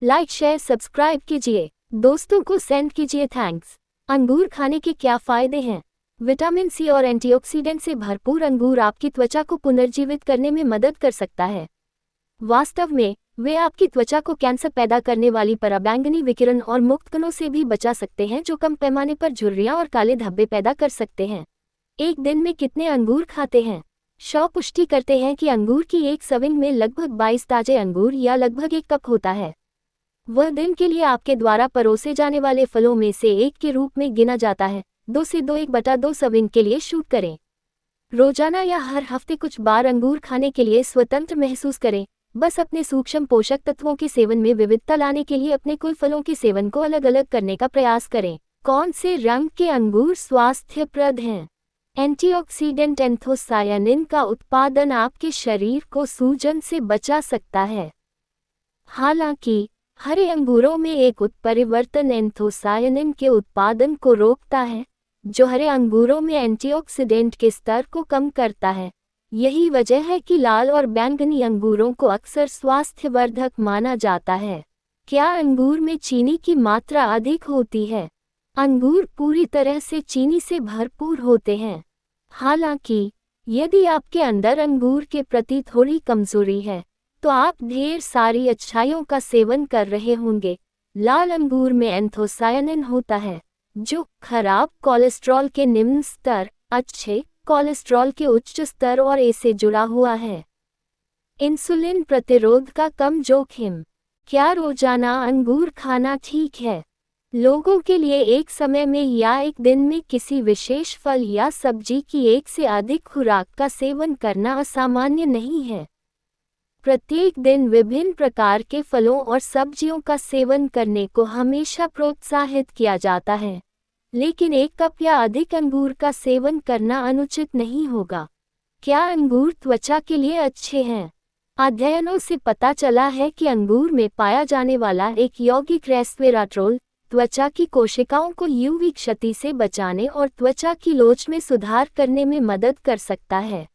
Like share subscribe कीजिए, दोस्तों को सेंड कीजिए थैंक्स। अंगूर खाने के क्या फ़ायदे हैं? विटामिन सी और एंटीऑक्सीडेंट से भरपूर अंगूर आपकी त्वचा को पुनर्जीवित करने में मदद कर सकता है। वास्तव में वे आपकी त्वचा को कैंसर पैदा करने वाली पराबैंगनी विकिरण और मुक्त कणों से भी बचा सकते हैं, जो कम पैमाने पर झुर्रियां और काले धब्बे पैदा कर सकते हैं। एक दिन में कितने अंगूर खाते हैं? शो पुष्टि करते हैं कि अंगूर की एक सर्विंग में लगभग 22 ताजे अंगूर या लगभग 1 कप होता है। वह दिन के लिए आपके द्वारा परोसे जाने वाले फलों में से एक के रूप में गिना जाता है। 2 से 2/1/2 सर्विंग के लिए शूट करें। रोजाना या हर हफ्ते कुछ बार अंगूर खाने के लिए स्वतंत्र महसूस करें। बस अपने सूक्ष्म पोषक तत्वों के सेवन में विविधता लाने के लिए अपने कुल फलों के सेवन को अलग अलग करने का प्रयास करें। कौन से रंग के अंगूर स्वास्थ्यप्रद हैं? एंटीऑक्सीडेंट एंथोसायानिन का उत्पादन आपके शरीर को सूजन से बचा सकता है। हालांकि हरे अंगूरों में एक उत्परिवर्तन एंथोसायानिन के उत्पादन को रोकता है, जो हरे अंगूरों में एंटीऑक्सीडेंट के स्तर को कम करता है। यही वजह है कि लाल और बैंगनी अंगूरों को अक्सर स्वास्थ्यवर्धक माना जाता है। क्या अंगूर में चीनी की मात्रा अधिक होती है? अंगूर पूरी तरह से चीनी से भरपूर होते हैं। हालांकि यदि आपके अंदर अंगूर के प्रति थोड़ी कमजोरी है, तो आप ढेर सारी अच्छाइयों का सेवन कर रहे होंगे। लाल अंगूर में एंथोसायानिन होता है, जो खराब कोलेस्ट्रॉल के निम्न स्तर, अच्छे कोलेस्ट्रॉल के उच्च स्तर और ए से जुड़ा हुआ है। इंसुलिन प्रतिरोध का कम जोखिम। क्या रोजाना अंगूर खाना ठीक है? लोगों के लिए एक समय में या एक दिन में किसी विशेष फल या सब्जी की एक से अधिक खुराक का सेवन करना असामान्य नहीं है। प्रत्येक दिन विभिन्न प्रकार के फलों और सब्जियों का सेवन करने को हमेशा प्रोत्साहित किया जाता है, लेकिन 1 कप या अधिक अंगूर का सेवन करना अनुचित नहीं होगा। क्या अंगूर त्वचा के लिए अच्छे हैं? अध्ययनों से पता चला है कि अंगूर में पाया जाने वाला एक यौगिक रेस्वेराट्रोल त्वचा की कोशिकाओं को यूवी क्षति से बचाने और त्वचा की लोच में सुधार करने में मदद कर सकता है।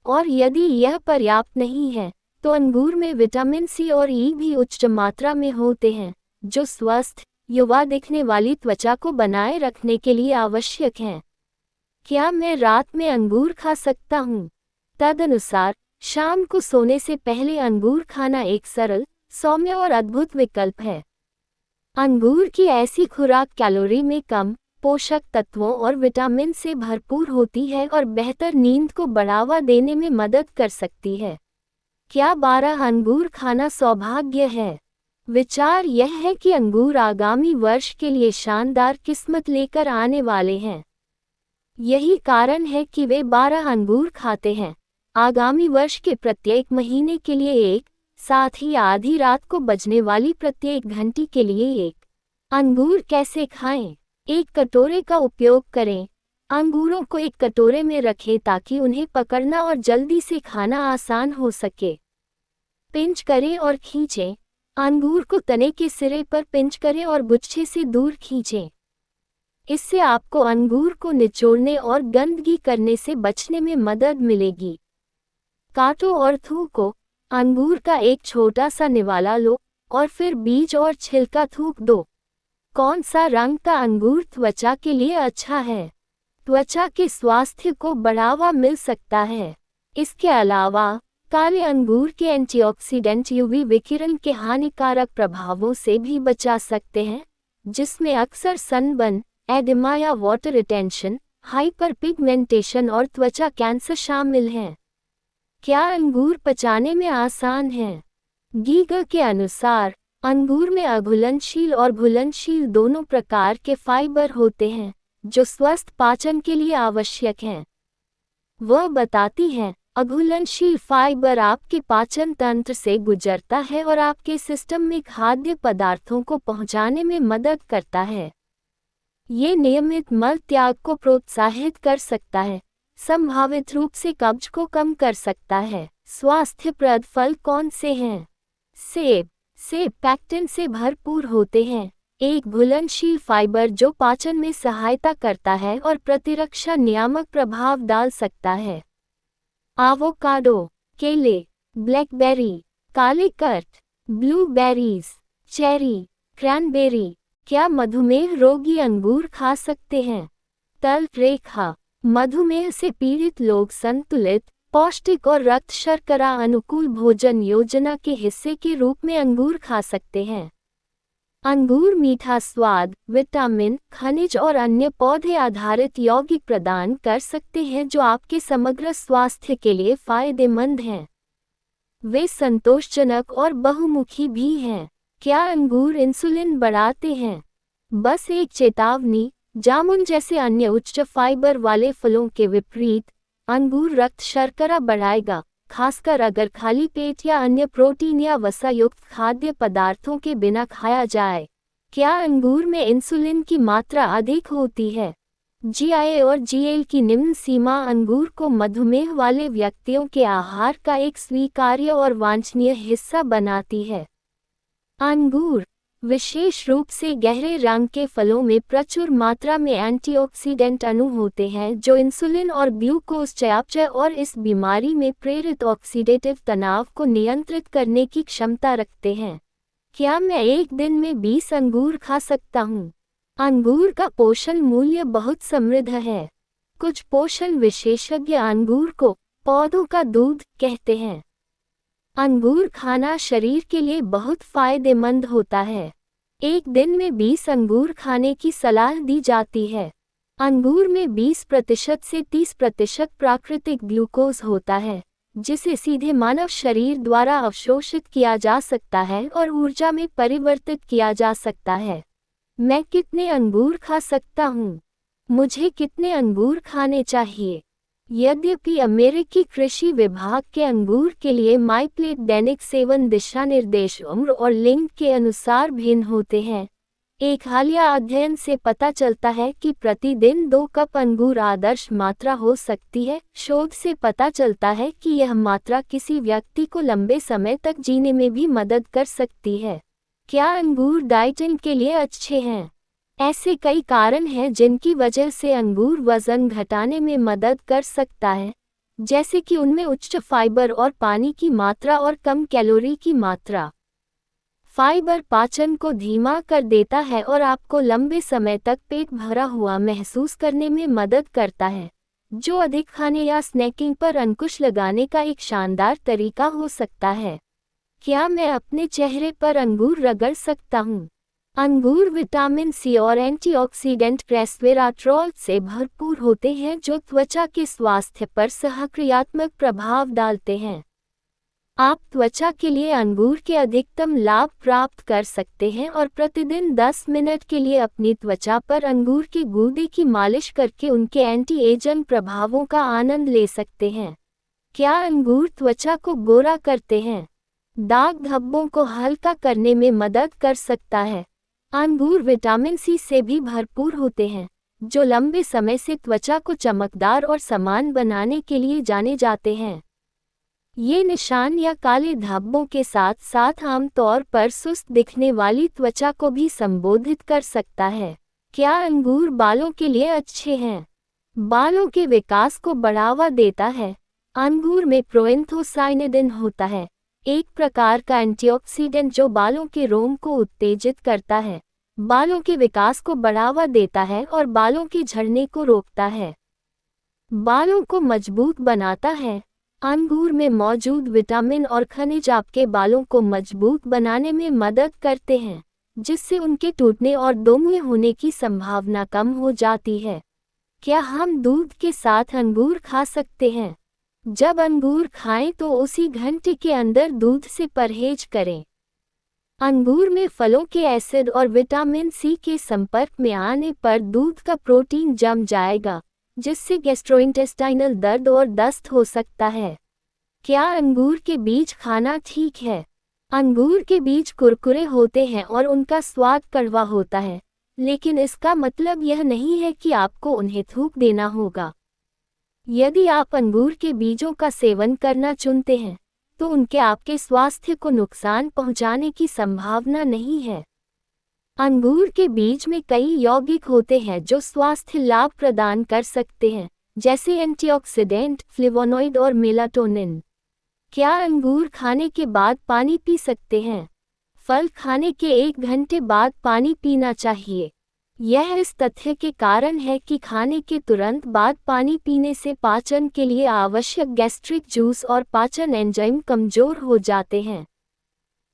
और यदि यह पर्याप्त नहीं है, तो अंगूर में विटामिन सी और ई भी उच्च मात्रा में होते हैं, जो स्वस्थ, युवा दिखने वाली त्वचा को बनाए रखने के लिए आवश्यक हैं। क्या मैं रात में अंगूर खा सकता हूँ? तदनुसार शाम को सोने से पहले अंगूर खाना एक सरल, सौम्य और अद्भुत विकल्प है। अंगूर की ऐसी खुराक कैलोरी में कम, पोषक तत्वों और विटामिन से भरपूर होती है और बेहतर नींद को बढ़ावा देने में मदद कर सकती है। क्या 12 अंगूर खाना सौभाग्य है? विचार यह है कि अंगूर आगामी वर्ष के लिए शानदार किस्मत लेकर आने वाले हैं। यही कारण है कि वे 12 अंगूर खाते हैं, आगामी वर्ष के प्रत्येक महीने के लिए एक, साथ ही आधी रात को बजने वाली प्रत्येक घंटी के लिए एक। अंगूर कैसे खाएं? एक कटोरे का उपयोग करें। अंगूरों को एक कटोरे में रखें ताकि उन्हें पकड़ना और जल्दी से खाना आसान हो सके। पिंच करें और खींचें। अंगूर को तने के सिरे पर पिंच करें और गुच्छे से दूर खींचें। इससे आपको अंगूर को निचोड़ने और गंदगी करने से बचने में मदद मिलेगी। काटो और थूको। अंगूर का एक छोटा सा निवाला लो और फिर बीज और छिलका थूक दो। कौन सा रंग का अंगूर त्वचा के लिए अच्छा है? त्वचा के स्वास्थ्य को बढ़ावा मिल सकता है। इसके अलावा काले अंगूर के एंटीऑक्सीडेंट यूवी विकिरण के हानिकारक प्रभावों से भी बचा सकते हैं, जिसमें अक्सर सनबर्न, एडिमा या वाटर रिटेंशन, हाइपरपिगमेंटेशन और त्वचा कैंसर शामिल हैं। क्या अंगूर पचाने में आसान है? गीगर के अनुसार अंगूर में अघुलनशील और घुलनशील दोनों प्रकार के फाइबर होते हैं, जो स्वस्थ पाचन के लिए आवश्यक हैं। वह बताती हैं, अघुलनशील फाइबर आपके पाचन तंत्र से गुजरता है और आपके सिस्टम में खाद्य पदार्थों को पहुंचाने में मदद करता है। ये नियमित मल त्याग को प्रोत्साहित कर सकता है, संभावित रूप से कब्ज को कम कर सकता है। स्वास्थ्यप्रद फल कौन से हैं? सेब पेक्टिन से भरपूर होते हैं, एक घुलनशील फाइबर जो पाचन में सहायता करता है और प्रतिरक्षा नियामक प्रभाव डाल सकता है। एवोकाडो, केले, ब्लैकबेरी, काले कर्ट, ब्लूबेरीज, चेरी, क्रैनबेरी। क्या मधुमेह रोगी अंगूर खा सकते हैं? तल रेखा। मधुमेह से पीड़ित लोग संतुलित, पौष्टिक और रक्त शर्करा अनुकूल भोजन योजना के हिस्से के रूप में अंगूर खा सकते हैं। अंगूर मीठा स्वाद, विटामिन, खनिज और अन्य पौधे आधारित यौगिक प्रदान कर सकते हैं जो आपके समग्र स्वास्थ्य के लिए फायदेमंद हैं। वे संतोषजनक और बहुमुखी भी हैं। क्या अंगूर इंसुलिन बढ़ाते हैं? बस एक चेतावनी, जामुन जैसे अन्य उच्च फाइबर वाले फलों के विपरीत, अंगूर रक्त शर्करा बढ़ाएगा, खासकर अगर खाली पेट या अन्य प्रोटीन या वसा युक्त खाद्य पदार्थों के बिना खाया जाए। क्या अंगूर में इंसुलिन की मात्रा अधिक होती है? जीआई और जीएल की निम्न सीमा अंगूर को मधुमेह वाले व्यक्तियों के आहार का एक स्वीकार्य और वांछनीय हिस्सा बनाती है। अंगूर, विशेष रूप से गहरे रंग के फलों में प्रचुर मात्रा में एंटीऑक्सीडेंट अणु होते हैं जो इंसुलिन और ग्लूकोज चयापचय और इस बीमारी में प्रेरित ऑक्सीडेटिव तनाव को नियंत्रित करने की क्षमता रखते हैं। क्या मैं एक दिन में 20 अंगूर खा सकता हूँ? अंगूर का पोषण मूल्य बहुत समृद्ध है। कुछ पोषण विशेषज्ञ अंगूर को पौधों का दूध कहते हैं। अंगूर खाना शरीर के लिए बहुत फायदेमंद होता है। एक दिन में 20 अंगूर खाने की सलाह दी जाती है। अंगूर में 20% से 30% प्राकृतिक ग्लूकोज होता है, जिसे सीधे मानव शरीर द्वारा अवशोषित किया जा सकता है और ऊर्जा में परिवर्तित किया जा सकता है। मैं कितने अंगूर खा सकता हूँ? मुझे कितने अंगूर खाने चाहिए? यद्यपि अमेरिकी कृषि विभाग के अंगूर के लिए माईप्लेट दैनिक सेवन दिशानिर्देश उम्र और लिंग के अनुसार भिन्न होते हैं। एक हालिया अध्ययन से पता चलता है कि प्रतिदिन 2 कप अंगूर आदर्श मात्रा हो सकती है। शोध से पता चलता है कि यह मात्रा किसी व्यक्ति को लंबे समय तक जीने में भी मदद कर सकती है। क्या अंगूर डाइटिंग के लिए अच्छे हैं? ऐसे कई कारण हैं जिनकी वजह से अंगूर वजन घटाने में मदद कर सकता है, जैसे कि उनमें उच्च फाइबर और पानी की मात्रा और कम कैलोरी की मात्रा। फाइबर पाचन को धीमा कर देता है और आपको लंबे समय तक पेट भरा हुआ महसूस करने में मदद करता है, जो अधिक खाने या स्नैकिंग पर अंकुश लगाने का एक शानदार तरीका हो सकता है। क्या मैं अपने चेहरे पर अंगूर रगड़ सकता हूँ? अंगूर विटामिन सी और एंटीऑक्सीडेंट रेस्वेराट्रॉल से भरपूर होते हैं जो त्वचा के स्वास्थ्य पर सकारात्मक प्रभाव डालते हैं। आप त्वचा के लिए अंगूर के अधिकतम लाभ प्राप्त कर सकते हैं और प्रतिदिन 10 मिनट के लिए अपनी त्वचा पर अंगूर के गूदे की मालिश करके उनके एंटी एजिंग प्रभावों का आनंद ले सकते हैं। क्या अंगूर त्वचा को गोरा करते हैं? दाग धब्बों को हल्का करने में मदद कर सकता है। अंगूर विटामिन सी से भी भरपूर होते हैं, जो लंबे समय से त्वचा को चमकदार और समान बनाने के लिए जाने जाते हैं। ये निशान या काले धब्बों के साथ साथ आमतौर पर सुस्त दिखने वाली त्वचा को भी संबोधित कर सकता है। क्या अंगूर बालों के लिए अच्छे हैं? बालों के विकास को बढ़ावा देता है। अंगूर में प्रोएंथोसाइनिडिन होता है, एक प्रकार का एंटीऑक्सीडेंट जो बालों के रोम को उत्तेजित करता है, बालों के विकास को बढ़ावा देता है और बालों के झड़ने को रोकता है। बालों को मजबूत बनाता है। अंगूर में मौजूद विटामिन और खनिज आपके बालों को मजबूत बनाने में मदद करते हैं, जिससे उनके टूटने और दोमुहे होने की संभावना कम हो जाती है। क्या हम दूध के साथ अंगूर खा सकते हैं? जब अंगूर खाएं तो उसी घंटे के अंदर दूध से परहेज करें। अंगूर में फलों के एसिड और विटामिन सी के संपर्क में आने पर दूध का प्रोटीन जम जाएगा, जिससे गैस्ट्रोइंटेस्टाइनल दर्द और दस्त हो सकता है। क्या अंगूर के बीज खाना ठीक है? अंगूर के बीज कुरकुरे होते हैं और उनका स्वाद कड़वा होता है, लेकिन इसका मतलब यह नहीं है कि आपको उन्हें थूक देना होगा। यदि आप अंगूर के बीजों का सेवन करना चुनते हैं, तो उनके आपके स्वास्थ्य को नुकसान पहुंचाने की संभावना नहीं है। अंगूर के बीज में कई यौगिक होते हैं जो स्वास्थ्य लाभ प्रदान कर सकते हैं, जैसे एंटीऑक्सीडेंट, फ्लेवोनॉइड और मेलाटोनिन। क्या अंगूर खाने के बाद पानी पी सकते हैं? फल खाने के 1 घंटे बाद पानी पीना चाहिए। यह इस तथ्य के कारण है कि खाने के तुरंत बाद पानी पीने से पाचन के लिए आवश्यक गैस्ट्रिक जूस और पाचन एंजाइम कमजोर हो जाते हैं।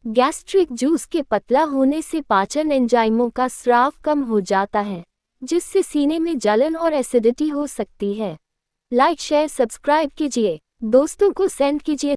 गैस्ट्रिक जूस के पतला होने से पाचन एंजाइमों का स्राव कम हो जाता है, जिससे सीने में जलन और एसिडिटी हो सकती है। लाइक शेयर सब्सक्राइब कीजिए, दोस्तों को सेंड कीजिए।